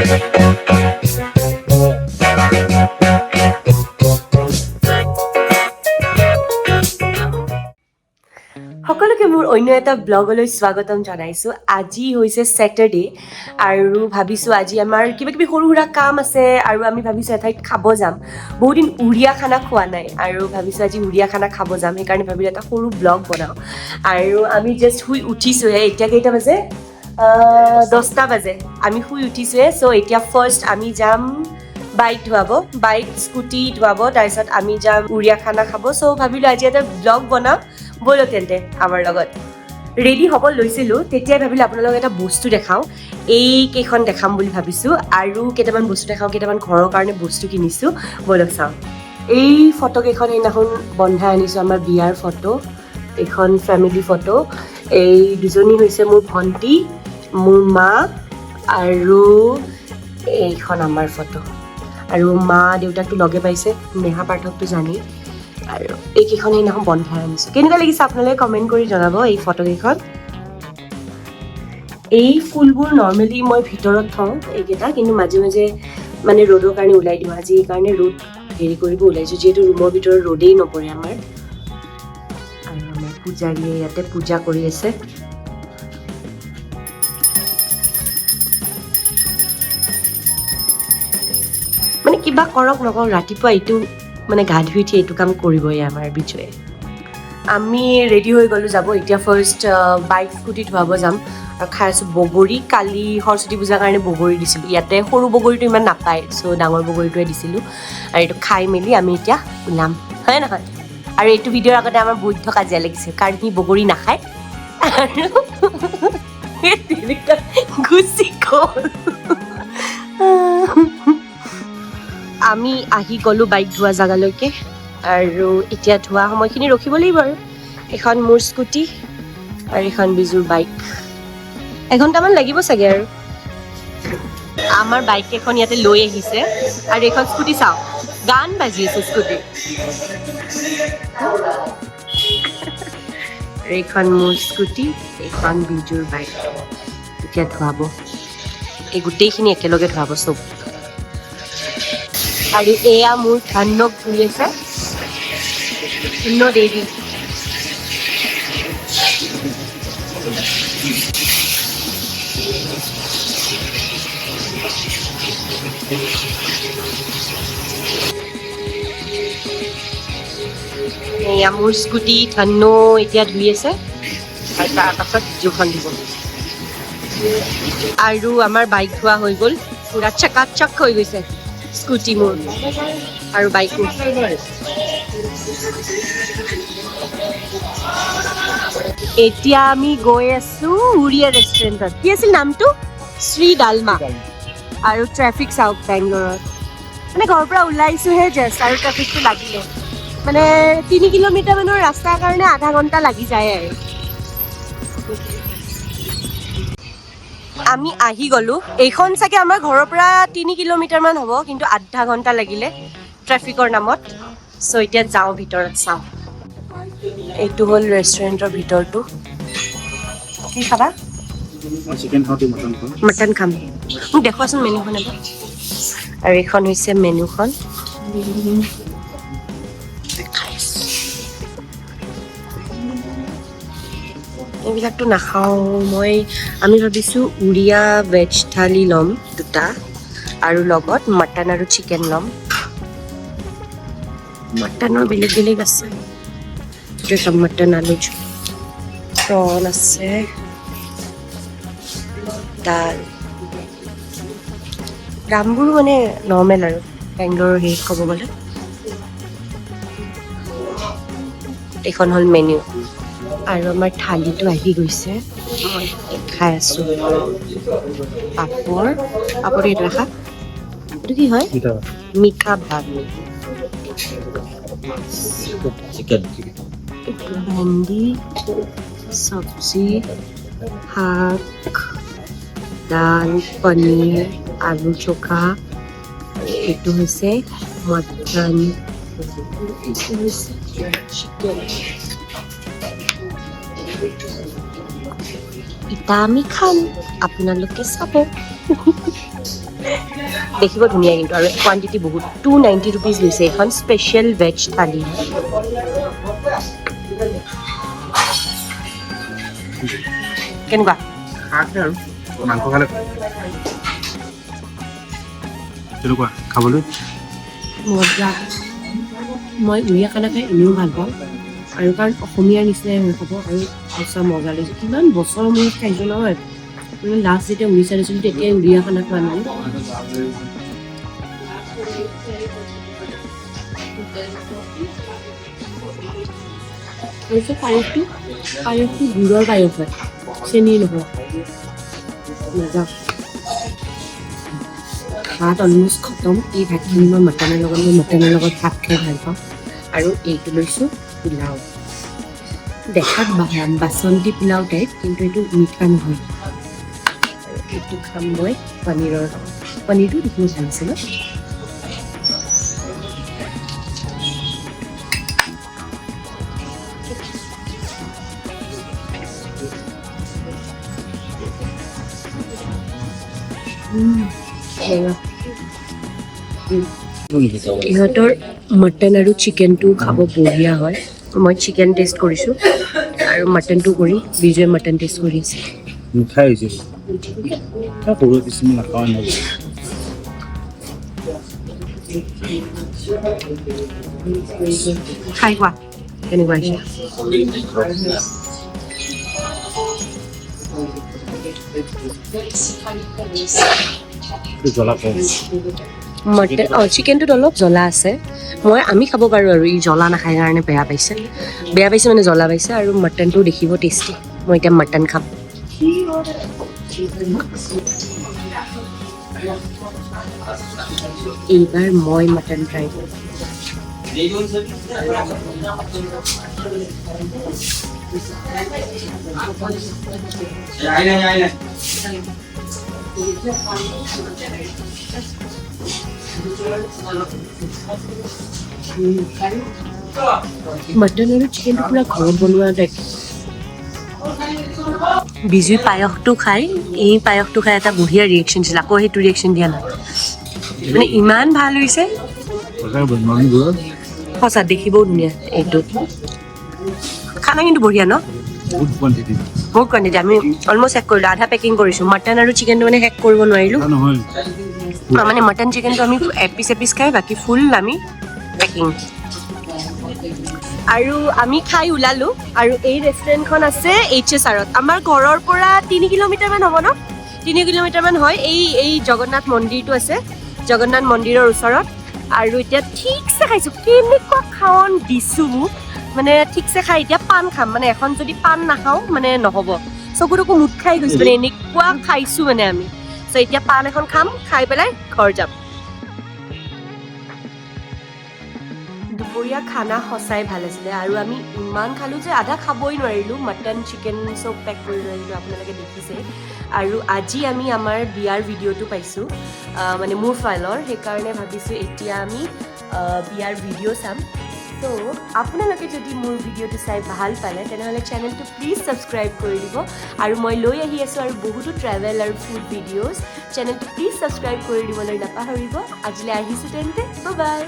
সকলোকে মোৰ অন্য এটা ব্লগলৈ স্বাগতম জনাইছোঁ। আজি হৈছে ছেটাৰডে আৰু ভাবিছোঁ আজি আমাৰ কিবা কিবি সৰু সুৰা কাম আছে আৰু আমি ভাবিছোঁ এঠাইত খাব যাম। বহুদিন উৰিয়া খানা খোৱা নাই আৰু ভাবিছোঁ আজি উৰিয়া খানা খাব যাম, সেইকাৰণে ভাবিলোঁ এটা সৰু ব্লগ বনাওঁ। আৰু আমি জাষ্ট শুই উঠিছোঁহে, এতিয়া কেইটা বাজে? 10টা বাজে। আমি শুই উঠিছোঁহে। চ' এতিয়া ফাৰ্ষ্ট আমি যাম বাইক ধুৱাব, বাইক স্কুটি ধুৱাব, তাৰপিছত আমি যাম উৰিয়া খানা খাব। চ' ভাবিলোঁ আজি এটা ব্লগ বনাম, ব'লক তেন্তে আমাৰ লগত। ৰেডি হ'ব লৈছিলোঁ, তেতিয়াই ভাবিলোঁ আপোনালোকক এটা বস্তু দেখাওঁ। এইকেইখন দেখাম বুলি ভাবিছোঁ আৰু কেইটামান বস্তু দেখাওঁ, কেইটামান ঘৰৰ কাৰণে বস্তু কিনিছোঁ, ব'লক চাওঁ। এই ফটোকেইখন সেইদিনাখন বন্ধাই আনিছোঁ, আমাৰ বিয়াৰ ফটো, এইখন ফেমিলি ফটো। এই দুজনী হৈছে মোৰ ভণ্টি, মোৰ মা আৰু এইখন আমাৰ ফটো। আৰু মা দেউতাকটো লগে পাইছে, নেহা পাৰ্থকটো জানেই। আৰু এইকেইখন সেইদিনাখন বন্ধাই আনিছোঁ। কেনেকুৱা লাগিছে আপোনালোকে কমেণ্ট কৰি জনাব এই ফটোকেইখন। এই ফুলবোৰ নৰ্মেলি মই ভিতৰত থওঁ এইকেইটা, কিন্তু মাজে মাজে মানে ৰ'দৰ কাৰণে ওলাই দিওঁ। আজি এইকাৰণে ৰ'দ হেৰি কৰিব ওলাইছোঁ, যিহেতু ৰুমৰ ভিতৰত ৰ'দেই নপৰে আমাৰ। আৰু আমাৰ পূজাৰীয়ে ইয়াতে পূজা কৰি আছে। মানে কিবা কৰক নকৰক ৰাতিপুৱা এইটো মানে গা ধুই উঠি এইটো কাম কৰিবই আমাৰ বিজয়ে। আমি ৰেডি হৈ গ'লোঁ যাব। এতিয়া ফাৰ্ষ্ট বাইক স্কুটি ধুৱাব যাম আৰু খাই আছোঁ বগৰী। কালি সৰস্বতী পূজাৰ কাৰণে বগৰী দিছিলোঁ, ইয়াতে সৰু বগৰীটো ইমান নাপায়, চ' ডাঙৰ বগৰীটোৱে দিছিলোঁ। আৰু এইটো খাই মেলি আমি এতিয়া ওলাম, হয় নহয়? আৰু এইটো ভিডিঅ'ৰ আগতে আমাৰ বৈধ্য কাজিয়া লাগিছে, কাৰণ সি বগৰী নাখায় আৰু গুচি গ'ল। আমি আহি গ'লোঁ বাইক ধোৱা জেগালৈকে আৰু এতিয়া ধোৱা সময়খিনি ৰখিব লাগিব আৰু। এখন মোৰ স্কুটি আৰু এখন বিজুৰ বাইক। এঘণ্টামান লাগিব চাগে আৰু। আমাৰ বাইক এখন ইয়াতে লৈ আহিছে আৰু এইখন স্কুটি চাওঁ, গান বাজি আছে স্কুটি। এইখন মোৰ স্কুটি, এইখন বিজুৰ বাইক। এতিয়া ধোৱাব, এই গোটেইখিনি একেলগে ধোৱাব চব। আৰু এয়া মোৰ ধান্যক ধুই আছে, ধন্য দেৱী। এয়া মোৰ স্কুটি, ধন্য এতিয়া ধুই আছে আৰু তাৰপাছত জোখন দিব। আৰু আমাৰ বাইক ধোৱা হৈ গ'ল, পুৰা চকাচক হৈ গৈছে স্কুটি মোৰ আৰু বাইকো। এতিয়া আমি গৈ আছো উৰিয়া ৰেষ্টুৰেণ্টত। কি আছিল নামটো? শ্ৰী ডালমা। আৰু ট্ৰেফিক চাওক বেংগলোৰত, মানে ঘৰৰ পৰা ওলাইছোহে জাষ্ট আৰু ট্ৰেফিকটো লাগিলে। মানে 3 কিলোমিটাৰ মানৰ ৰাস্তাৰ কাৰণে আধা ঘণ্টা লাগি যায় আৰু। আমি আহি গ'লোঁ। এইখন চাগে আমাৰ ঘৰৰ পৰা 3 কিলোমিটাৰমান হ'ব, কিন্তু আধা ঘণ্টা লাগিলে ট্ৰেফিকৰ নামত। চ' এতিয়া যাওঁ ভিতৰত চাওঁ। এইটো হ'ল ৰেষ্টুৰেণ্টৰ ভিতৰটো। কি খাবা? মটন খাম। মোক দেখুৱাচোন মেনুখন এবাৰ। আৰু এইখন হৈছে মেনুখন। এইবিলাকতো নাখাওঁ মই। আমি ভাবিছোঁ উৰিয়া ভেজ থালি ল'ম 2টা আৰু লগত মটন আৰু চিকেন ল'ম। মটনৰ বেলেগ বেলেগ আছে, এইটো মটন আলু প্ৰন আছে, দাল। দামবোৰ মানে নৰ্মেল আৰু বেংগলোৰৰ হেৰিত ক'ব গ'লে। এইখন হ'ল মেনু আৰু আমাৰ থালিটো আহি গৈছে। মই খাই আছোঁ পাপৰ। পাপৰ এইটো দেখা, এইটো কি হয়? মিঠা ভাত, ভেন্দি, চব্জি, শাক, দাল, পনীৰ, আলু চোখা। এইটো হৈছে মটন, এইটো হৈছে চিকেন। ইটা আমি খাম, আপোনালোকে চাব। দেখিব ধুনীয়া কিন্তু আৰু কোৱান্টিটি বহুত 290 rupees লৈছে এখন স্পেচিয়েল ভেজ থালি কেনেকুৱা মাংস খালে কেনেকুৱা খাবলৈ মজা মই উৰিয়া খানা খাই এনেও ভাল পাওঁ আৰু কাৰণ অসমীয়াৰ নিচিনাই হৈ খাব আৰু সঁচা মজা লাগিছে কিমান বছৰৰ মূৰত খাইছোঁ নহয় মানে লাষ্ট যেতিয়া উৰিষ্যাত আছিলোঁ তেতিয়াই উৰিয়া খানা খোৱা নাই পায়সটো গুড়ৰ পায়স হয় চেনি নহয় মজা ভাত অলমষ্ট খতম এই ভাতখিনি মই মটনৰ লগত ভাত খাই ভাল পাওঁ আৰু এইটো লৈছোঁ পোলাও দেখাত বাচন্তি পোলাও টাইপ কিন্তু এইটো মিঠা নহয় আৰু এইটো খাম মই পনীৰটো দেখিব ভাল আছে ন ইহঁতৰ মটন আৰু চিকেনটো খাব বঢ়িয়া হয় মই চিকেন টেষ্ট কৰিছোঁ আৰু মটনটো কৰি বিজয়ে মটন টেষ্ট কৰি আছে মিঠাই হৈছে সৰু কিছুমান নাখাওঁ খাই কোৱা কেনেকুৱা হৈছে মটন চিকেনটোত অলপ জ্বলা আছে আমি খাব পাৰোঁ আৰু ই জ্বলা নাখায় কাৰণে বেয়া পাইছে মানে জ্বলা পাইছে আৰু মটনটো দেখিব টেষ্টি মই এতিয়া মটন খাম এইবাৰ মই মটন ট্ৰাই কৰিম মটন আৰু চিকেনটো পুৰা ঘৰত বনোৱা টাইপ বিজুই পায়সটো খাই এটা বঢ়িয়া ৰিয়েকশ্যন দিছিল আকৌ সেইটো ৰিয়েকশ্যন দিয়া নাই মানে ইমান ভাল হৈছে সঁচা দেখিবও ধুনীয়া এইটো খানা কিন্তু বঢ়িয়া ন বহুত কোৱান্টিটি আমি অলমষ্ট শেষ কৰিলোঁ আধা পেকিং কৰিছোঁ মটন আৰু চিকেনটো মানে শেষ কৰিব নোৱাৰিলোঁ মানে মটন চিকেনটো আমি এপিচ খাই বাকী ফুল আমি পেকিং আৰু আমি খাই ওলালোঁ আৰু এই ৰেষ্টুৰেণ্টখন আছে HSRত আমাৰ ঘৰৰ পৰা 3 কিলোমিটাৰমান হ'ব ন 3 কিলোমিটাৰমান হয় এই জগন্নাথ মন্দিৰটো আছে জগন্নাথ মন্দিৰৰ ওচৰত আৰু এতিয়া ঠিকছে খাইছোঁ কেনেকুৱা খাৱন দিছোঁ মোক মানে ঠিকছে খাই এতিয়া পাণ খাম মানে এখন যদি পাণ নাখাওঁ মানে নহ'ব চকুতকো মুঠ খাই গৈছোঁ মানে এনেকুৱা খাইছোঁ মানে আমি চ' এতিয়া পাণ এখন খাম খাই পেলাই ঘৰ যাম দুপৰীয়া খানা সঁচাই ভাল আছিলে আৰু আমি ইমান খালোঁ যে আধা খাবই নোৱাৰিলোঁ মটন চিকেন চব পেক কৰি নোৱাৰিলোঁ আপোনালোকে দেখিছে আৰু আজি আমি আমাৰ বিয়াৰ ভিডিঅ'টো পাইছোঁ মানে মোৰ ফাইলৰ সেইকাৰণে ভাবিছোঁ এতিয়া আমি বিয়াৰ ভিডিঅ' চাম ত' আপোনালোকে যদি মোৰ ভিডিঅ'টো চাই ভাল পালে তেনেহ'লে চেনেলটো প্লিজ ছাবস্ক্ৰাইব কৰি দিব আৰু মই লৈ আহি আছোঁ আৰু বহুতো ট্ৰেভেল আৰু ফুড ভিডিঅ'জ চেনেলটো প্লিজ ছাবস্ক্ৰাইব কৰি দিবলৈ নাপাহৰিব আজিলৈ আহিছোঁ তেন্তে বাই